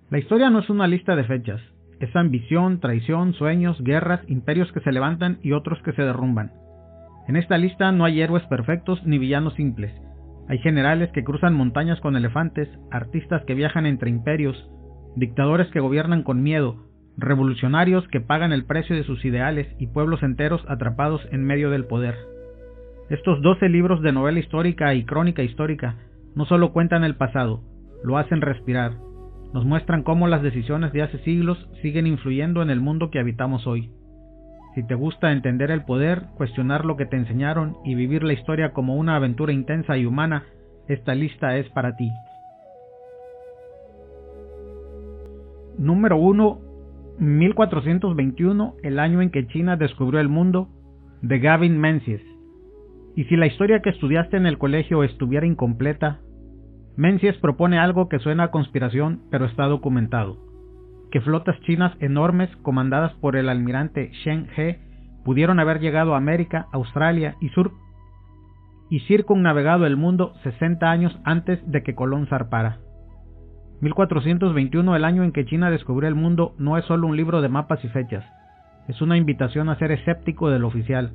La historia no es una lista de fechas, es ambición, traición, sueños, guerras, imperios que se levantan y otros que se derrumban. En esta lista no hay héroes perfectos ni villanos simples. Hay generales que cruzan montañas con elefantes, artistas que viajan entre imperios, dictadores que gobiernan con miedo, revolucionarios que pagan el precio de sus ideales y pueblos enteros atrapados en medio del poder. Estos 12 libros de novela histórica y crónica histórica no solo cuentan el pasado, lo hacen respirar. Nos muestran cómo las decisiones de hace siglos siguen influyendo en el mundo que habitamos hoy. Si te gusta entender el poder, cuestionar lo que te enseñaron y vivir la historia como una aventura intensa y humana, esta lista es para ti. Número 1. 1421, el año en que China descubrió el mundo, de Gavin Menzies. Y si la historia que estudiaste en el colegio estuviera incompleta, Menzies propone algo que suena a conspiración, pero está documentado: que flotas chinas enormes comandadas por el almirante Zheng He pudieron haber llegado a América, Australia y circunnavegado el mundo 60 años antes de que Colón zarpara. 1421, el año en que China descubrió el mundo, no es solo un libro de mapas y fechas, es una invitación a ser escéptico de lo oficial,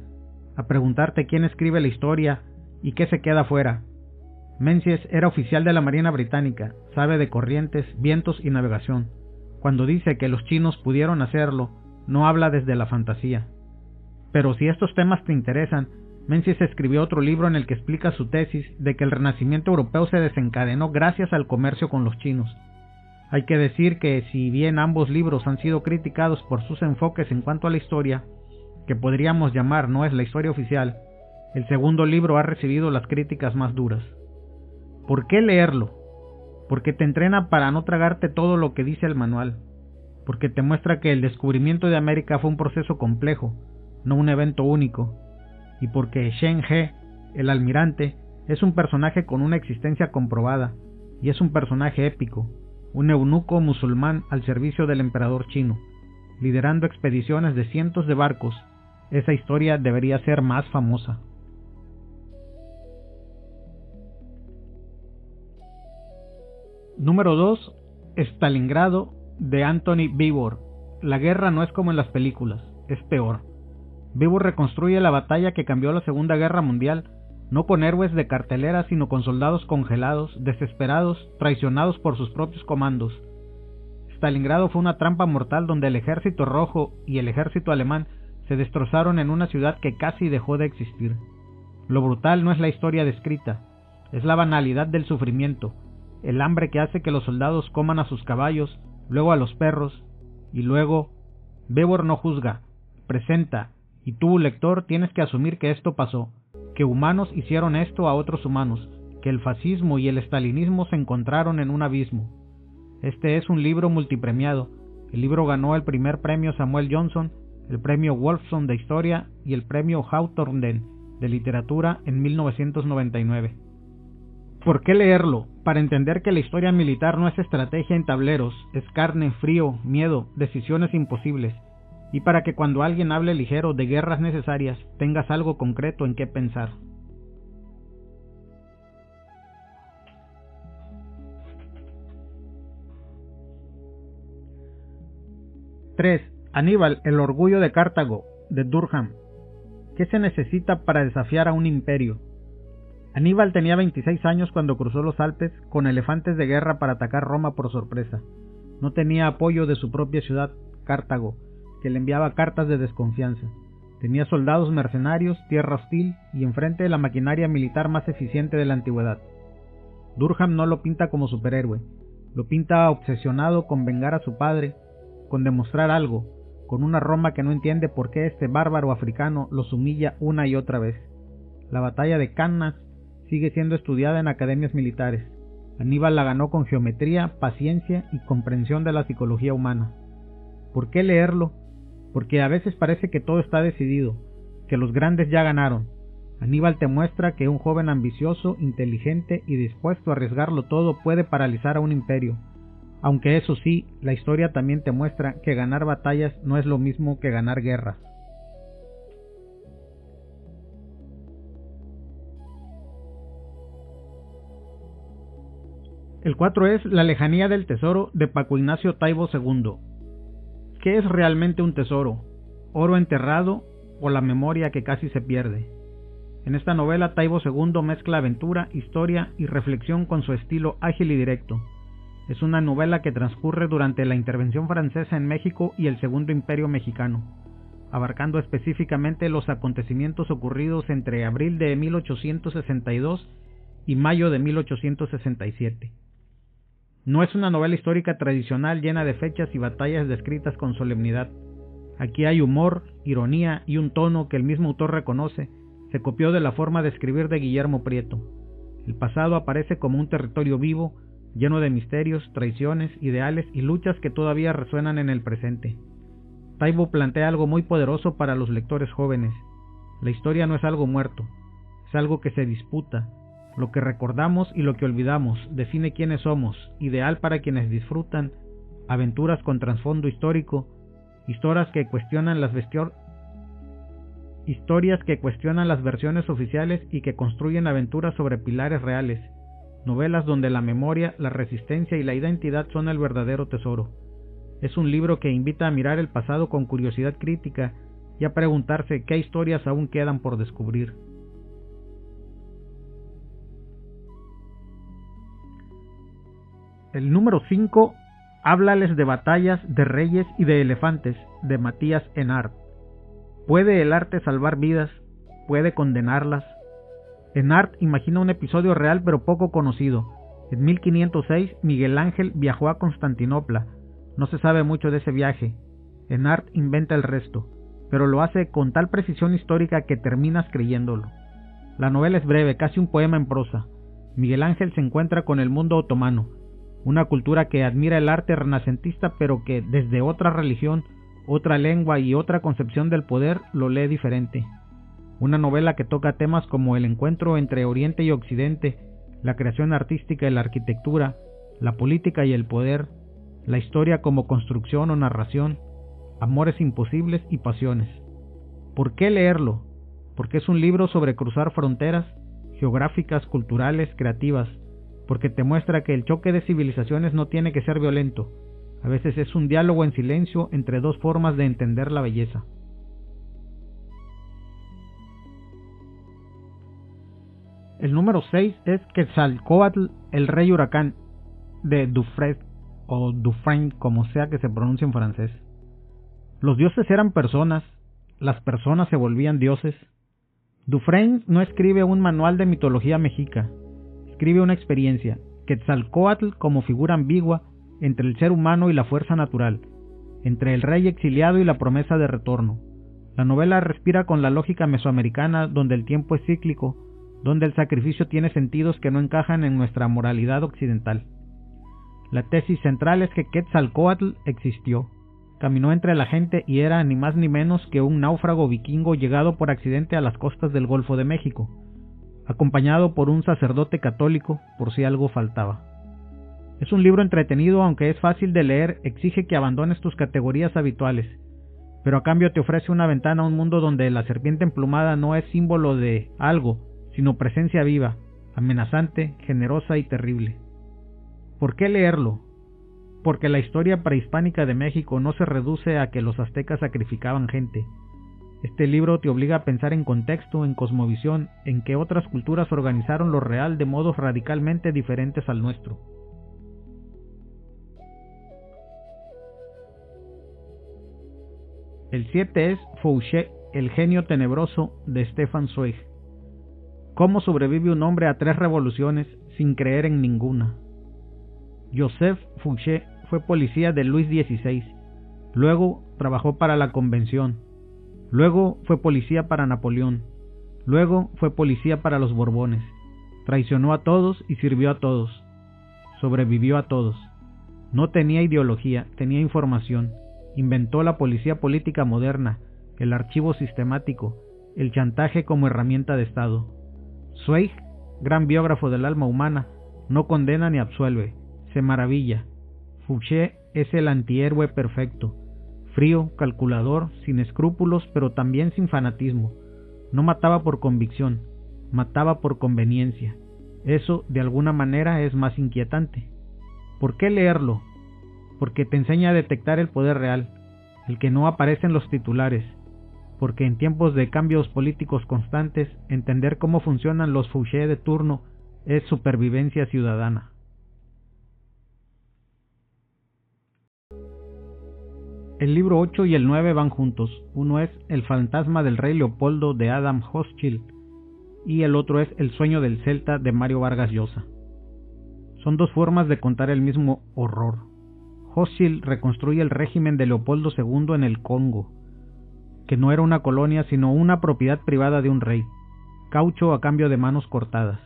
a preguntarte quién escribe la historia y qué se queda fuera. Menzies era oficial de la Marina Británica, sabe de corrientes, vientos y navegación. Cuando dice que los chinos pudieron hacerlo, no habla desde la fantasía. Pero si estos temas te interesan, Menzies escribió otro libro en el que explica su tesis de que el renacimiento europeo se desencadenó gracias al comercio con los chinos. Hay que decir que, si bien ambos libros han sido criticados por sus enfoques en cuanto a la historia, que podríamos llamar no es la historia oficial, el segundo libro ha recibido las críticas más duras. ¿Por qué leerlo? Porque te entrena para no tragarte todo lo que dice el manual, porque te muestra que el descubrimiento de América fue un proceso complejo, no un evento único, y porque Zheng He, el almirante, es un personaje con una existencia comprobada, y es un personaje épico, un eunuco musulmán al servicio del emperador chino, liderando expediciones de cientos de barcos. Esa historia debería ser más famosa. Número 2. Stalingrado, de Anthony Beevor. La guerra no es como en las películas, es peor. Beevor reconstruye la batalla que cambió la Segunda Guerra Mundial, no con héroes de cartelera, sino con soldados congelados, desesperados, traicionados por sus propios comandos. Stalingrado fue una trampa mortal donde el ejército rojo y el ejército alemán se destrozaron en una ciudad que casi dejó de existir. Lo brutal no es la historia descrita, es la banalidad del sufrimiento, el hambre que hace que los soldados coman a sus caballos, luego a los perros, y luego... Beevor no juzga, presenta, y tú, lector, tienes que asumir que esto pasó, que humanos hicieron esto a otros humanos, que el fascismo y el estalinismo se encontraron en un abismo. Este es un libro multipremiado. El libro ganó el primer premio Samuel Johnson, el premio Wolfson de Historia y el premio Hawthornden de Literatura en 1999. ¿Por qué leerlo? Para entender que la historia militar no es estrategia en tableros, es carne, frío, miedo, decisiones imposibles. Y para que cuando alguien hable ligero de guerras necesarias, tengas algo concreto en qué pensar. (3) Aníbal, el orgullo de Cartago, de Durham. ¿Qué se necesita para desafiar a un imperio? Aníbal tenía 26 años cuando cruzó los Alpes con elefantes de guerra para atacar Roma por sorpresa. No tenía apoyo de su propia ciudad, Cartago, que le enviaba cartas de desconfianza. Tenía soldados mercenarios, tierra hostil y enfrente la maquinaria militar más eficiente de la antigüedad. Durham no lo pinta como superhéroe, lo pinta obsesionado con vengar a su padre, con demostrar algo, con una Roma que no entiende por qué este bárbaro africano los humilla una y otra vez. La batalla de Cannas sigue siendo estudiada en academias militares. Aníbal la ganó con geometría, paciencia y comprensión de la psicología humana. ¿Por qué leerlo? Porque a veces parece que todo está decidido, que los grandes ya ganaron. Aníbal te muestra que un joven ambicioso, inteligente y dispuesto a arriesgarlo todo puede paralizar a un imperio. Aunque eso sí, la historia también te muestra que ganar batallas no es lo mismo que ganar guerras. El 4 es La lejanía del tesoro de Paco Ignacio Taibo II. ¿Qué es realmente un tesoro? ¿Oro enterrado o la memoria que casi se pierde? En esta novela Taibo II mezcla aventura, historia y reflexión con su estilo ágil y directo. Es una novela que transcurre durante la intervención francesa en México y el Segundo Imperio Mexicano, abarcando específicamente los acontecimientos ocurridos entre abril de 1862 y mayo de 1867. No es una novela histórica tradicional llena de fechas y batallas descritas con solemnidad. Aquí hay humor, ironía y un tono que el mismo autor reconoce, se copió de la forma de escribir de Guillermo Prieto. El pasado aparece como un territorio vivo, lleno de misterios, traiciones, ideales y luchas que todavía resuenan en el presente. Taibo plantea algo muy poderoso para los lectores jóvenes. La historia no es algo muerto, es algo que se disputa. Lo que recordamos y lo que olvidamos define quiénes somos, ideal para quienes disfrutan aventuras con trasfondo histórico, historias que cuestionan las versiones oficiales y que construyen aventuras sobre pilares reales, novelas donde la memoria, la resistencia y la identidad son el verdadero tesoro. Es un libro que invita a mirar el pasado con curiosidad crítica y a preguntarse qué historias aún quedan por descubrir. El número 5, Háblales de batallas, de reyes y de elefantes, de Matías Enart. ¿Puede el arte salvar vidas? ¿Puede condenarlas? Enart imagina un episodio real pero poco conocido. En 1506, Miguel Ángel viajó a Constantinopla. No se sabe mucho de ese viaje. Enart inventa el resto, pero lo hace con tal precisión histórica que terminas creyéndolo. La novela es breve, casi un poema en prosa. Miguel Ángel se encuentra con el mundo otomano, una cultura que admira el arte renacentista pero que desde otra religión, otra lengua y otra concepción del poder lo lee diferente. Una novela que toca temas como el encuentro entre Oriente y Occidente, la creación artística y la arquitectura, la política y el poder, la historia como construcción o narración, amores imposibles y pasiones. ¿Por qué leerlo? Porque es un libro sobre cruzar fronteras geográficas, culturales, creativas, porque te muestra que el choque de civilizaciones no tiene que ser violento. A veces es un diálogo en silencio entre dos formas de entender la belleza. El número 6 es Quetzalcóatl, el rey huracán, de Dufresne, o Dufresne, como sea que se pronuncie en francés. Los dioses eran personas, las personas se volvían dioses. Dufresne no escribe un manual de mitología mexica, escribe una experiencia, Quetzalcóatl como figura ambigua entre el ser humano y la fuerza natural, entre el rey exiliado y la promesa de retorno. La novela respira con la lógica mesoamericana, donde el tiempo es cíclico, donde el sacrificio tiene sentidos que no encajan en nuestra moralidad occidental. La tesis central es que Quetzalcóatl existió, caminó entre la gente y era ni más ni menos que un náufrago vikingo llegado por accidente a las costas del Golfo de México, acompañado por un sacerdote católico por si algo faltaba. Es un libro entretenido, aunque es fácil de leer, exige que abandones tus categorías habituales, pero a cambio te ofrece una ventana a un mundo donde la serpiente emplumada no es símbolo de algo, sino presencia viva, amenazante, generosa y terrible. ¿Por qué leerlo? Porque la historia prehispánica de México no se reduce a que los aztecas sacrificaban gente. Este libro te obliga a pensar en contexto, en cosmovisión, en que otras culturas organizaron lo real de modos radicalmente diferentes al nuestro. El 7 es Fouché, el genio tenebroso, de Stefan Zweig. ¿Cómo sobrevive un hombre a 3 revoluciones sin creer en ninguna? Joseph Fouché fue policía de Luis XVI, luego trabajó para la Convención, luego fue policía para Napoleón, luego fue policía para los Borbones. Traicionó a todos y sirvió a todos. Sobrevivió a todos. No tenía ideología, tenía información. Inventó la policía política moderna, el archivo sistemático, el chantaje como herramienta de Estado. Zweig, gran biógrafo del alma humana, no condena ni absuelve, se maravilla. Fouché es el antihéroe perfecto, frío, calculador, sin escrúpulos, pero también sin fanatismo. No mataba por convicción, mataba por conveniencia. Eso, de alguna manera, es más inquietante. ¿Por qué leerlo? Porque te enseña a detectar el poder real, el que no aparece en los titulares, porque en tiempos de cambios políticos constantes, entender cómo funcionan los fouché de turno es supervivencia ciudadana. El libro 8 y el 9 van juntos. Uno es El fantasma del rey Leopoldo de Adam Hochschild y el otro es El sueño del Celta de Mario Vargas Llosa. Son dos formas de contar el mismo horror. Hochschild reconstruye el régimen de Leopoldo II en el Congo, que no era una colonia sino una propiedad privada de un rey, caucho a cambio de manos cortadas.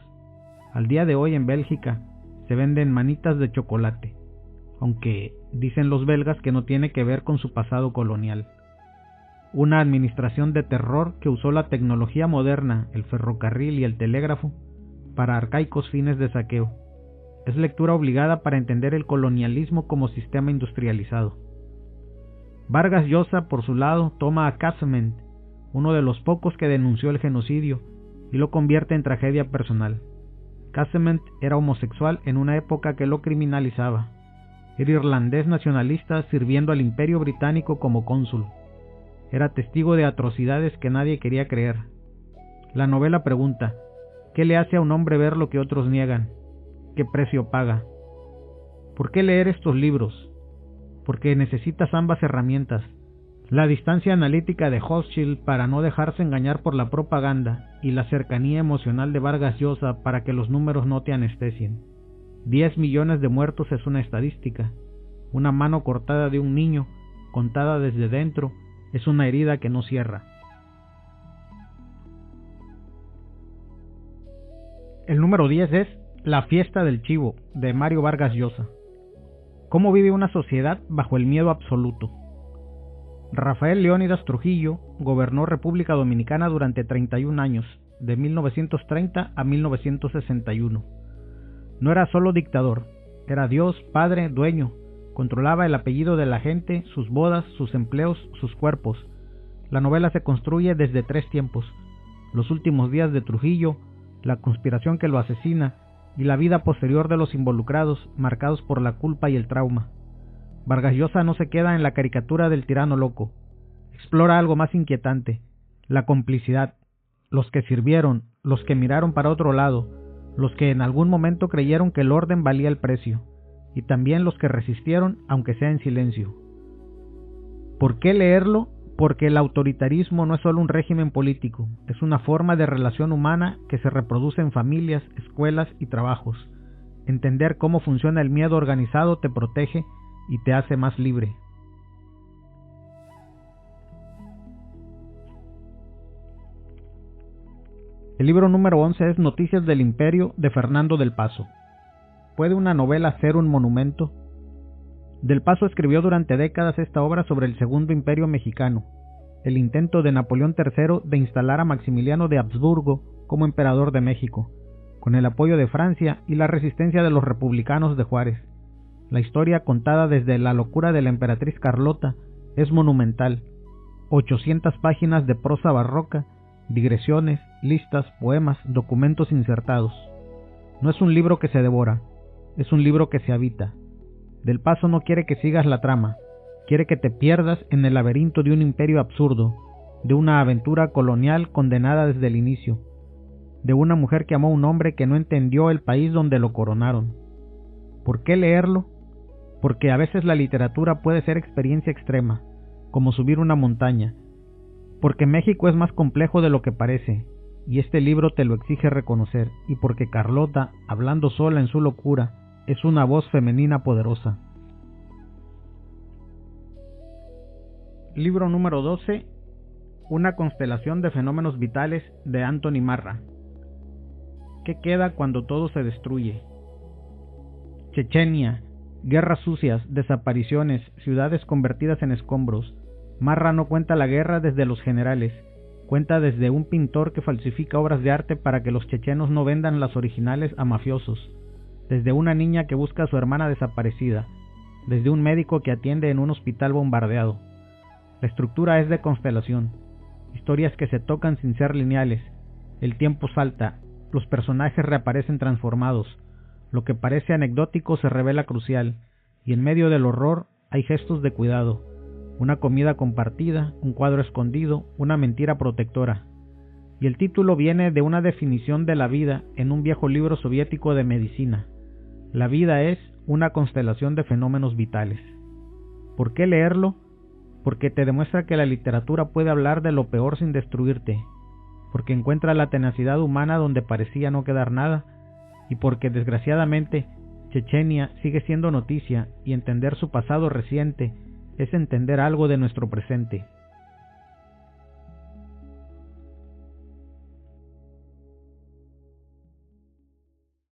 Al día de hoy en Bélgica se venden manitas de chocolate, aunque dicen los belgas que no tiene que ver con su pasado colonial. Una administración de terror que usó la tecnología moderna, el ferrocarril y el telégrafo, para arcaicos fines de saqueo. Es lectura obligada para entender el colonialismo como sistema industrializado. Vargas Llosa, por su lado, toma a Casament, uno de los pocos que denunció el genocidio, y lo convierte en tragedia personal. Casament era homosexual en una época que lo criminalizaba. Era irlandés nacionalista sirviendo al Imperio Británico como cónsul. Era testigo de atrocidades que nadie quería creer. La novela pregunta, ¿qué le hace a un hombre ver lo que otros niegan? ¿Qué precio paga? ¿Por qué leer estos libros? Porque necesitas ambas herramientas. La distancia analítica de Hochschild para no dejarse engañar por la propaganda y la cercanía emocional de Vargas Llosa para que los números no te anestesien. 10 millones de muertos es una estadística. Una mano cortada de un niño, contada desde dentro, es una herida que no cierra. El número 10 es La fiesta del chivo, de Mario Vargas Llosa. ¿Cómo vive una sociedad bajo el miedo absoluto? Rafael Leónidas Trujillo gobernó República Dominicana durante 31 años, de 1930 a 1961. No era solo dictador, era Dios, padre, dueño, controlaba el apellido de la gente, sus bodas, sus empleos, sus cuerpos. La novela se construye desde 3 tiempos: los últimos días de Trujillo, la conspiración que lo asesina y la vida posterior de los involucrados, marcados por la culpa y el trauma. Vargas Llosa no se queda en la caricatura del tirano loco, explora algo más inquietante: la complicidad, los que sirvieron, los que miraron para otro lado, los que en algún momento creyeron que el orden valía el precio, y también los que resistieron, aunque sea en silencio. ¿Por qué leerlo? Porque el autoritarismo no es solo un régimen político, es una forma de relación humana que se reproduce en familias, escuelas y trabajos. Entender cómo funciona el miedo organizado te protege y te hace más libre. El libro número 11 es Noticias del Imperio, de Fernando del Paso. ¿Puede una novela ser un monumento? Del Paso escribió durante décadas esta obra sobre el Segundo Imperio Mexicano, el intento de Napoleón III de instalar a Maximiliano de Habsburgo como emperador de México, con el apoyo de Francia y la resistencia de los republicanos de Juárez. La historia, contada desde la locura de la emperatriz Carlota, es monumental. 800 páginas de prosa barroca, digresiones, listas, poemas, documentos insertados. No es un libro que se devora, es un libro que se habita. Del Paso no quiere que sigas la trama, quiere que te pierdas en el laberinto de un imperio absurdo, de una aventura colonial condenada desde el inicio, de una mujer que amó a un hombre que no entendió el país donde lo coronaron. ¿Por qué leerlo? Porque a veces la literatura puede ser experiencia extrema, como subir una montaña, porque México es más complejo de lo que parece, y este libro te lo exige reconocer, y porque Carlota, hablando sola en su locura, es una voz femenina poderosa. Libro número 12, Una constelación de fenómenos vitales, de Anthony Marra. ¿Qué queda cuando todo se destruye? Chechenia, guerras sucias, desapariciones, ciudades convertidas en escombros. Marra no cuenta la guerra desde los generales, cuenta desde un pintor que falsifica obras de arte para que los chechenos no vendan las originales a mafiosos, desde una niña que busca a su hermana desaparecida, desde un médico que atiende en un hospital bombardeado. La estructura es de constelación, historias que se tocan sin ser lineales, el tiempo salta, los personajes reaparecen transformados, Lo que parece anecdótico se revela crucial, y en medio del horror hay gestos de cuidado, una comida compartida, un cuadro escondido, una mentira protectora. Y el título viene de una definición de la vida en un viejo libro soviético de medicina. La vida es una constelación de fenómenos vitales. ¿Por qué leerlo? Porque te demuestra que la literatura puede hablar de lo peor sin destruirte, porque encuentra la tenacidad humana donde parecía no quedar nada, y porque desgraciadamente Chechenia sigue siendo noticia y entender su pasado reciente es entender algo de nuestro presente.